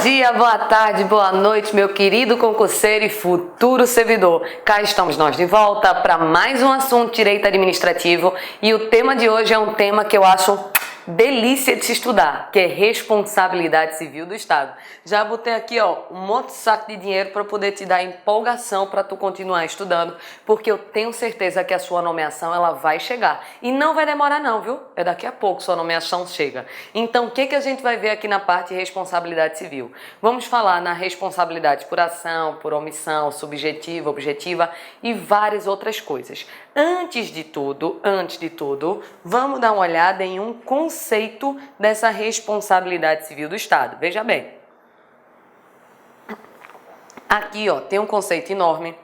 dia, boa tarde, boa noite, meu querido concurseiro e futuro servidor. Cá estamos nós de volta para mais um assunto direito administrativo e o tema de hoje é um tema que eu acho delícia de se estudar, que é responsabilidade civil do Estado. Já botei aqui, ó, um monte de saco de dinheiro para poder te dar empolgação para tu continuar estudando, porque eu tenho certeza que a sua nomeação ela vai chegar e não vai demorar não, viu? É daqui a pouco sua nomeação chega. Então, o que a gente vai ver aqui na parte de responsabilidade civil? Vamos falar na responsabilidade por ação, por omissão, subjetiva, objetiva e várias outras coisas. Antes de tudo, vamos dar uma olhada em um conceito dessa responsabilidade civil do Estado. Veja bem. Aqui, ó, tem um conceito enorme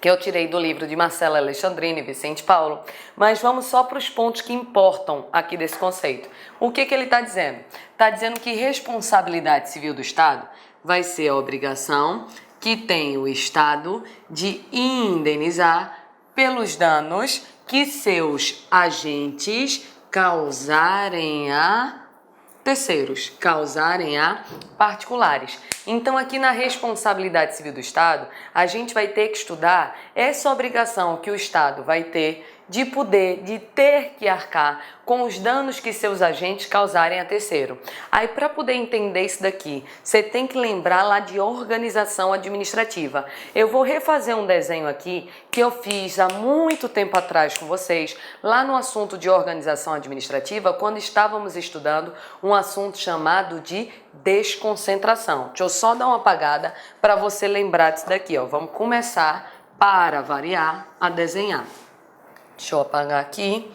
que eu tirei do livro de Marcela Alexandrini e Vicente Paulo, mas vamos só para os pontos que importam aqui desse conceito. O que ele está dizendo? Está dizendo que responsabilidade civil do Estado vai ser a obrigação que tem o Estado de indenizar pelos danos que seus agentes causarem a terceiros, causarem a particulares. Então, aqui na responsabilidade civil do Estado, a gente vai ter que estudar essa obrigação que o Estado vai ter de ter que arcar com os danos que seus agentes causarem a terceiro. Aí, para poder entender isso daqui, você tem que lembrar lá de organização administrativa. Eu vou refazer um desenho aqui que eu fiz há muito tempo atrás com vocês, lá no assunto de organização administrativa, quando estávamos estudando um assunto chamado de desconcentração. Deixa eu só dar uma apagada para você lembrar disso daqui, ó. Vamos começar, para variar, a desenhar. Deixa eu apagar aqui.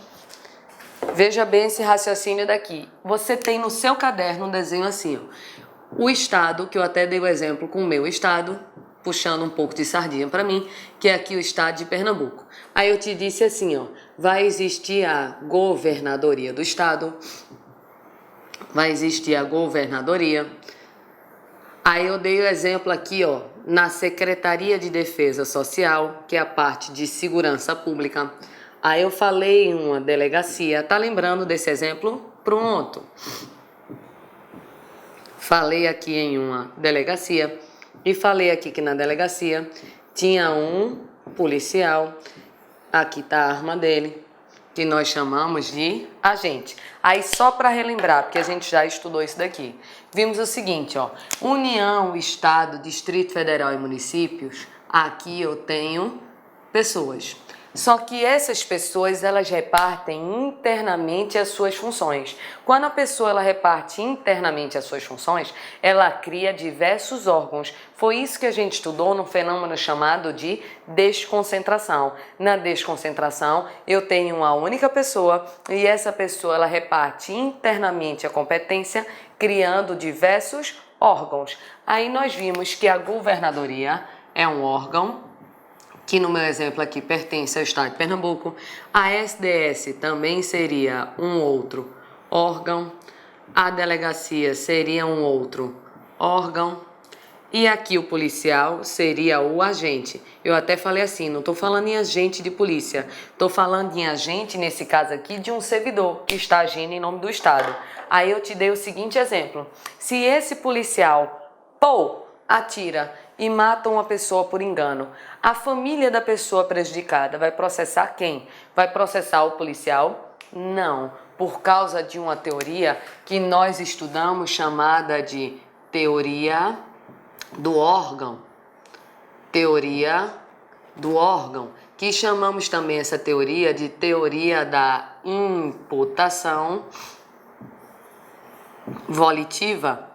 Veja bem esse raciocínio daqui. Você tem no seu caderno um desenho assim, ó. O Estado, que eu até dei o exemplo com o meu Estado, puxando um pouco de sardinha para mim, que é aqui o Estado de Pernambuco. Aí eu te disse assim, ó, vai existir a governadoria do Estado, vai existir a governadoria. Aí eu dei o exemplo aqui, ó, na Secretaria de Defesa Social, que é a parte de segurança pública. Aí eu falei em uma delegacia. Tá lembrando desse exemplo? Pronto. Falei aqui em uma delegacia e falei aqui que na delegacia tinha um policial. Aqui tá a arma dele, que nós chamamos de agente. Aí só para relembrar, porque a gente já estudou isso daqui. Vimos o seguinte, ó, União, Estado, Distrito Federal e municípios. Aqui eu tenho pessoas. Só que essas pessoas, elas repartem internamente as suas funções. Quando a pessoa ela reparte internamente as suas funções, ela cria diversos órgãos. Foi isso que a gente estudou no fenômeno chamado de desconcentração. Na desconcentração, eu tenho uma única pessoa e essa pessoa ela reparte internamente a competência, criando diversos órgãos. Aí nós vimos que a governadoria é um órgão que no meu exemplo aqui pertence ao Estado de Pernambuco. A SDS também seria um outro órgão. A delegacia seria um outro órgão. E aqui o policial seria o agente. Eu até falei assim, não estou falando em agente de polícia. Estou falando em agente, nesse caso aqui, de um servidor que está agindo em nome do Estado. Aí eu te dei o seguinte exemplo. Se esse policial, atira e mata uma pessoa por engano, a família da pessoa prejudicada vai processar quem? Vai processar o policial? Não, por causa de uma teoria que nós estudamos chamada de teoria do órgão. Teoria do órgão, que chamamos também essa teoria de teoria da imputação volitiva.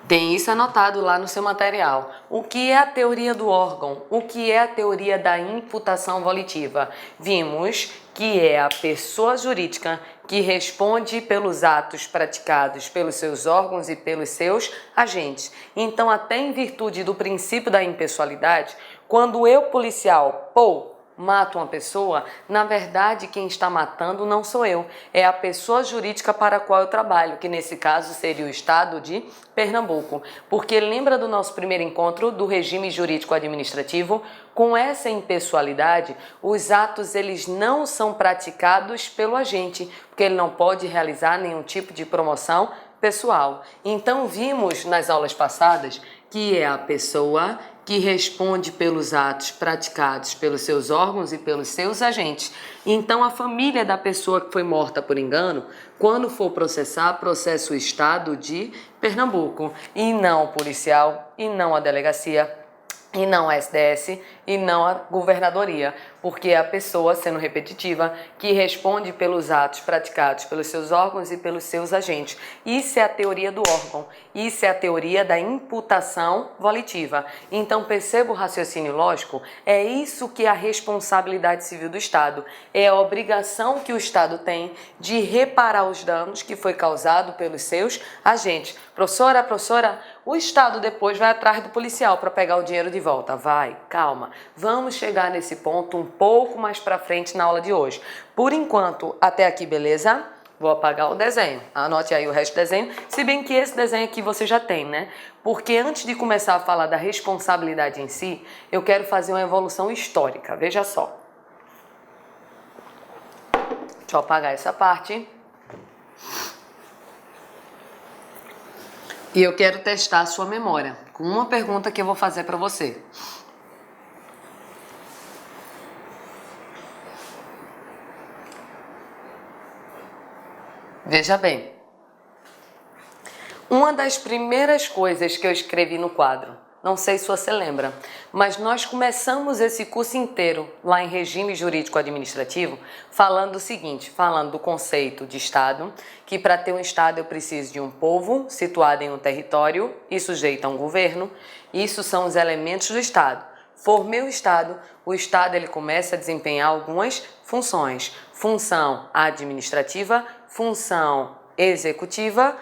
Tem isso anotado lá no seu material. O que é a teoria do órgão? O que é a teoria da imputação volitiva? Vimos que é a pessoa jurídica que responde pelos atos praticados pelos seus órgãos e pelos seus agentes. Então, até em virtude do princípio da impessoalidade, quando eu, policial, mato uma pessoa, na verdade quem está matando não sou eu, é a pessoa jurídica para a qual eu trabalho, que nesse caso seria o Estado de Pernambuco. Porque lembra do nosso primeiro encontro do regime jurídico administrativo? Com essa impessoalidade, os atos eles não são praticados pelo agente, porque ele não pode realizar nenhum tipo de promoção pessoal. Então, vimos nas aulas passadas que é a pessoa que responde pelos atos praticados pelos seus órgãos e pelos seus agentes. Então, a família da pessoa que foi morta por engano, quando for processar, processa o Estado de Pernambuco, e não o policial, e não a delegacia, e não a SDS, e não a governadoria, porque é a pessoa, sendo repetitiva, que responde pelos atos praticados pelos seus órgãos e pelos seus agentes. Isso é a teoria do órgão, isso é a teoria da imputação volitiva. Então, perceba o raciocínio lógico, é isso que é a responsabilidade civil do Estado, é a obrigação que o Estado tem de reparar os danos que foi causado pelos seus agentes. Professora, o Estado depois vai atrás do policial para pegar o dinheiro de volta. Vai, calma. Vamos chegar nesse ponto um pouco mais para frente na aula de hoje. Por enquanto, até aqui, beleza? Vou apagar o desenho. Anote aí o resto do desenho, se bem que esse desenho aqui você já tem, né? Porque antes de começar a falar da responsabilidade em si, eu quero fazer uma evolução histórica. Veja só. Deixa eu apagar essa parte. E eu quero testar a sua memória com uma pergunta que eu vou fazer para você. Veja bem, uma das primeiras coisas que eu escrevi no quadro, não sei se você lembra, mas nós começamos esse curso inteiro lá em regime jurídico administrativo falando o seguinte, falando do conceito de Estado, que para ter um Estado eu preciso de um povo situado em um território e sujeito a um governo. Isso são os elementos do Estado. Formei o Estado ele começa a desempenhar algumas funções. Função administrativa, função executiva,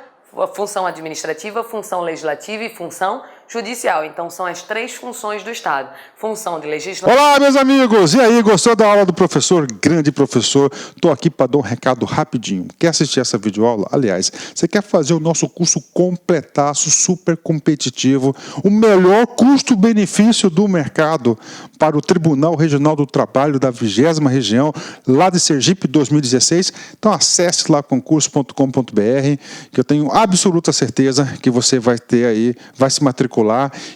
função administrativa, função legislativa e função judicial. Então, são as três funções do Estado. Função de legislação... Olá, meus amigos! E aí, gostou da aula do professor? Grande professor. Estou aqui para dar um recado rapidinho. Quer assistir essa videoaula? Aliás, você quer fazer o nosso curso completaço, super competitivo, o melhor custo-benefício do mercado para o Tribunal Regional do Trabalho da 20ª Região, lá de Sergipe 2016? Então, acesse lá concurso.com.br, que eu tenho absoluta certeza que você vai ter aí, vai se matricular,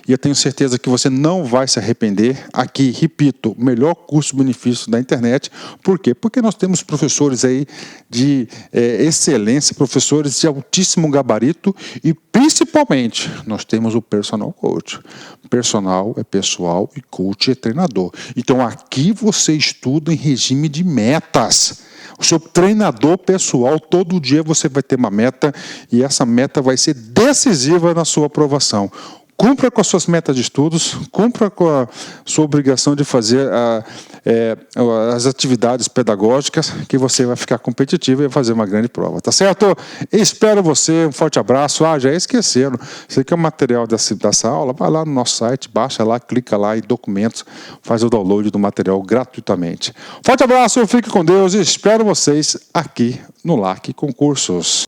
e eu tenho certeza que você não vai se arrepender. Aqui, repito, o melhor custo-benefício da internet. Por quê? Porque nós temos professores aí de excelência, professores de altíssimo gabarito e, principalmente, nós temos o personal coach. Personal é pessoal e coach é treinador. Então, aqui você estuda em regime de metas. O seu treinador pessoal, todo dia você vai ter uma meta e essa meta vai ser decisiva na sua aprovação. Cumpra com as suas metas de estudos, cumpra com a sua obrigação de fazer as atividades pedagógicas, que você vai ficar competitivo e vai fazer uma grande prova, tá certo? Espero você, um forte abraço. Já esqueceram, você quer o material dessa aula, vai lá no nosso site, baixa lá, clica lá em documentos, faz o download do material gratuitamente. Forte abraço, fique com Deus e espero vocês aqui no LAC Concursos.